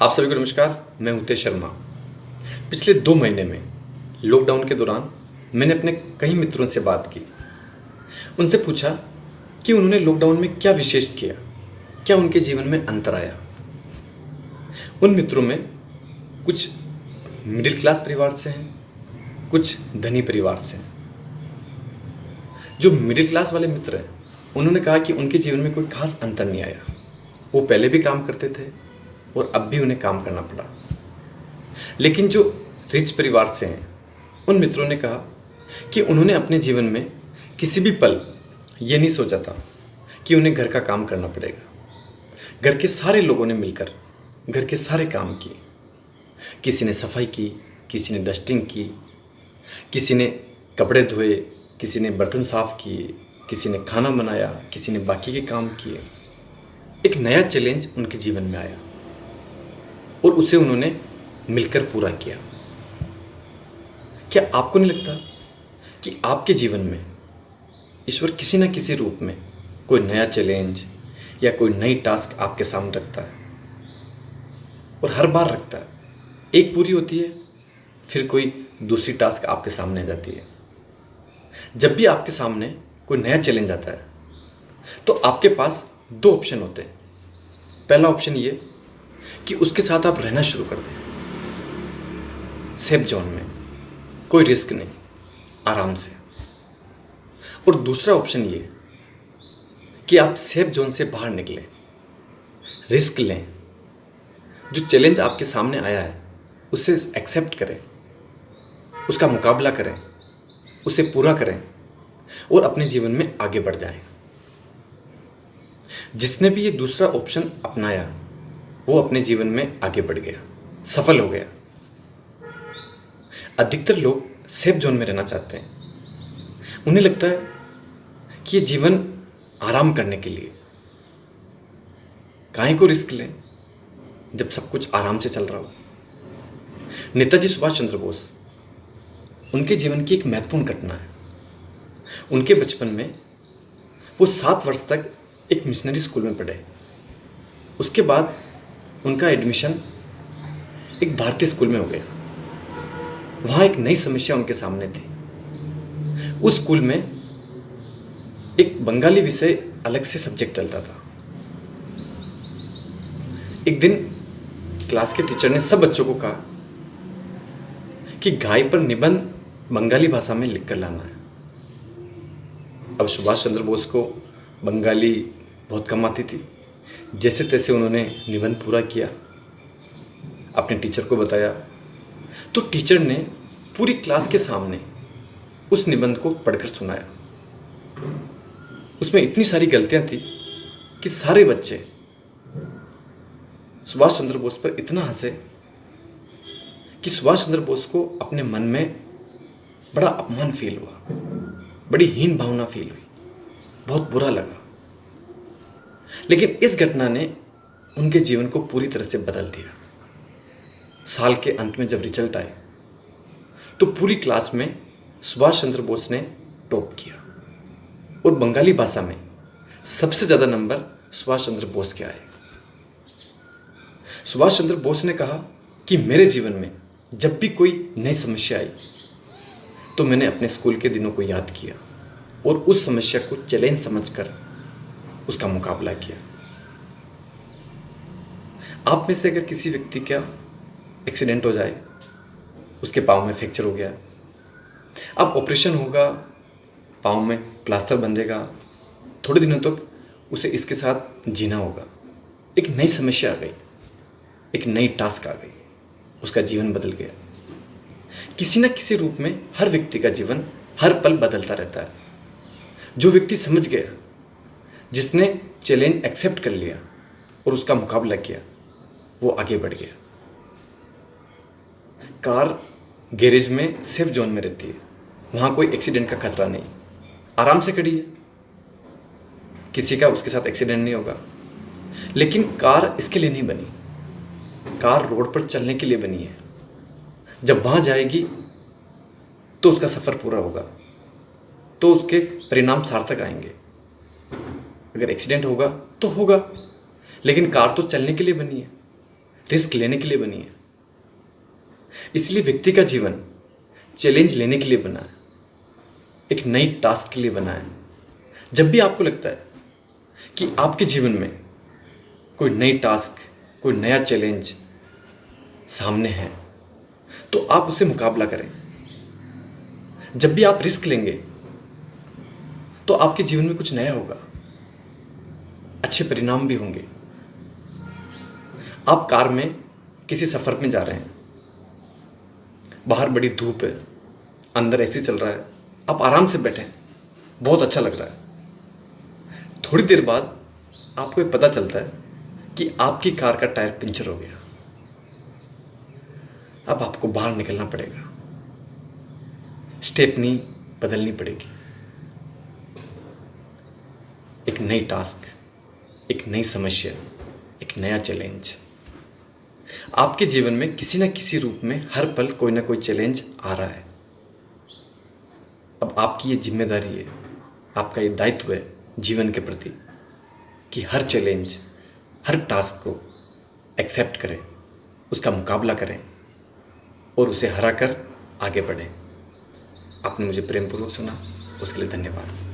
आप सभी को नमस्कार। मैं हितेश शर्मा। पिछले 2 महीने में लॉकडाउन के दौरान मैंने अपने कई मित्रों से बात की। उनसे पूछा कि उन्होंने लॉकडाउन में क्या विशेष किया, क्या उनके जीवन में अंतर आया। उन मित्रों में कुछ मिडिल क्लास परिवार से हैं, कुछ धनी परिवार से हैं। जो मिडिल क्लास वाले मित्र हैं उन्होंने कहा कि उनके जीवन में कोई खास अंतर नहीं आया। वो पहले भी काम करते थे और अब भी उन्हें काम करना पड़ा। लेकिन जो रिच परिवार से हैं उन मित्रों ने कहा कि उन्होंने अपने जीवन में किसी भी पल ये नहीं सोचा था कि उन्हें घर का काम करना पड़ेगा। घर के सारे लोगों ने मिलकर घर के सारे काम किए। किसी ने सफाई की, किसी ने डस्टिंग की, किसी ने कपड़े धोए, किसी ने बर्तन साफ किए, किसी ने खाना बनाया, किसी ने बाकी के काम किए। एक नया चैलेंज उनके जीवन में आया और उसे उन्होंने मिलकर पूरा किया। क्या आपको नहीं लगता कि आपके जीवन में ईश्वर किसी न किसी रूप में कोई नया चैलेंज या कोई नई टास्क आपके सामने रखता है? और हर बार रखता है। एक पूरी होती है, फिर कोई दूसरी टास्क आपके सामने आ जाती है। जब भी आपके सामने कोई नया चैलेंज आता है तो आपके पास 2 ऑप्शन होते हैं। पहला ऑप्शन ये कि उसके साथ आप रहना शुरू कर दें, सेफ जोन में, कोई रिस्क नहीं, आराम से। और दूसरा ऑप्शन ये कि आप सेफ जोन से बाहर निकलें, रिस्क लें, जो चैलेंज आपके सामने आया है उसे एक्सेप्ट करें, उसका मुकाबला करें, उसे पूरा करें और अपने जीवन में आगे बढ़ जाएं। जिसने भी ये दूसरा ऑप्शन अपनाया वो अपने जीवन में आगे बढ़ गया, सफल हो गया। अधिकतर लोग सेफ जोन में रहना चाहते हैं। उन्हें लगता है कि ये जीवन आराम करने के लिए, काहे को रिस्क लें जब सब कुछ आराम से चल रहा हो। नेताजी सुभाष चंद्र बोस, उनके जीवन की एक महत्वपूर्ण घटना है। उनके बचपन में वो 7 वर्ष तक एक मिशनरी स्कूल में पढ़े। उसके बाद उनका एडमिशन एक भारतीय स्कूल में हो गया। वहाँ एक नई समस्या उनके सामने थी। उस स्कूल में एक बंगाली विषय अलग से सब्जेक्ट चलता था। एक दिन क्लास के टीचर ने सब बच्चों को कहा कि गाय पर निबंध बंगाली भाषा में लिखकर लाना है। अब सुभाष चंद्र बोस को बंगाली बहुत कम आती थी। जैसे तैसे उन्होंने निबंध पूरा किया, अपने टीचर को बताया, तो टीचर ने पूरी क्लास के सामने उस निबंध को पढ़कर सुनाया। उसमें इतनी सारी गलतियां थी कि सारे बच्चे सुभाष चंद्र बोस पर इतना हंसे कि सुभाष चंद्र बोस को अपने मन में बड़ा अपमान फील हुआ, बड़ी हीन भावना फील हुई, बहुत बुरा लगा। लेकिन इस घटना ने उनके जीवन को पूरी तरह से बदल दिया। साल के अंत में जब रिजल्ट आए तो पूरी क्लास में सुभाष चंद्र बोस ने टॉप किया और बंगाली भाषा में सबसे ज़्यादा नंबर सुभाष चंद्र बोस के आए। सुभाष चंद्र बोस ने कहा कि मेरे जीवन में जब भी कोई नई समस्या आई तो मैंने अपने स्कूल के दिनों को याद किया और उस समस्या को चैलेंज समझकर उसका मुकाबला किया। आप में से अगर किसी व्यक्ति का एक्सीडेंट हो जाए, उसके पाँव में फ्रैक्चर हो गया, अब ऑपरेशन होगा, पाँव में प्लास्टर बंधेगा, थोड़े दिनों तक उसे इसके साथ जीना होगा। एक नई समस्या आ गई, एक नई टास्क आ गई, उसका जीवन बदल गया। किसी न किसी रूप में हर व्यक्ति का जीवन हर पल बदलता रहता है। जो व्यक्ति समझ गया, जिसने चैलेंज एक्सेप्ट कर लिया और उसका मुकाबला किया, वो आगे बढ़ गया। कार गैरेज में सेफ जोन में रहती है, वहाँ कोई एक्सीडेंट का खतरा नहीं, आराम से खड़ी है, किसी का उसके साथ एक्सीडेंट नहीं होगा। लेकिन कार इसके लिए नहीं बनी, कार रोड पर चलने के लिए बनी है। जब वहाँ जाएगी तो उसका सफ़र पूरा होगा, तो उसके परिणाम सार्थक आएंगे। अगर एक्सीडेंट होगा तो होगा, लेकिन कार तो चलने के लिए बनी है। रिस्क लेने के लिए बनी है। इसलिए व्यक्ति का जीवन चैलेंज लेने के लिए बना है, एक नई टास्क के लिए बना है। जब भी आपको लगता है कि आपके जीवन में कोई नई टास्क, कोई नया चैलेंज सामने है, तो आप उसे मुकाबला करें। जब भी आप रिस्क लेंगे तो आपके जीवन में कुछ नया होगा, अच्छे परिणाम भी होंगे। आप कार में किसी सफ़र में जा रहे हैं, बाहर बड़ी धूप है, अंदर एसी चल रहा है, आप आराम से बैठे हैं, बहुत अच्छा लग रहा है। थोड़ी देर बाद आपको ये पता चलता है कि आपकी कार का टायर पंचर हो गया। अब आपको बाहर निकलना पड़ेगा, स्टेपनी बदलनी पड़ेगी। एक नई टास्क, एक नई समस्या, एक नया चैलेंज। आपके जीवन में किसी न किसी रूप में हर पल कोई ना कोई चैलेंज आ रहा है। अब आपकी ये जिम्मेदारी है, आपका ये दायित्व है जीवन के प्रति कि हर चैलेंज, हर टास्क को एक्सेप्ट करें, उसका मुकाबला करें और उसे हरा कर आगे बढ़ें। आपने मुझे प्रेमपूर्वक सुना, उसके लिए धन्यवाद।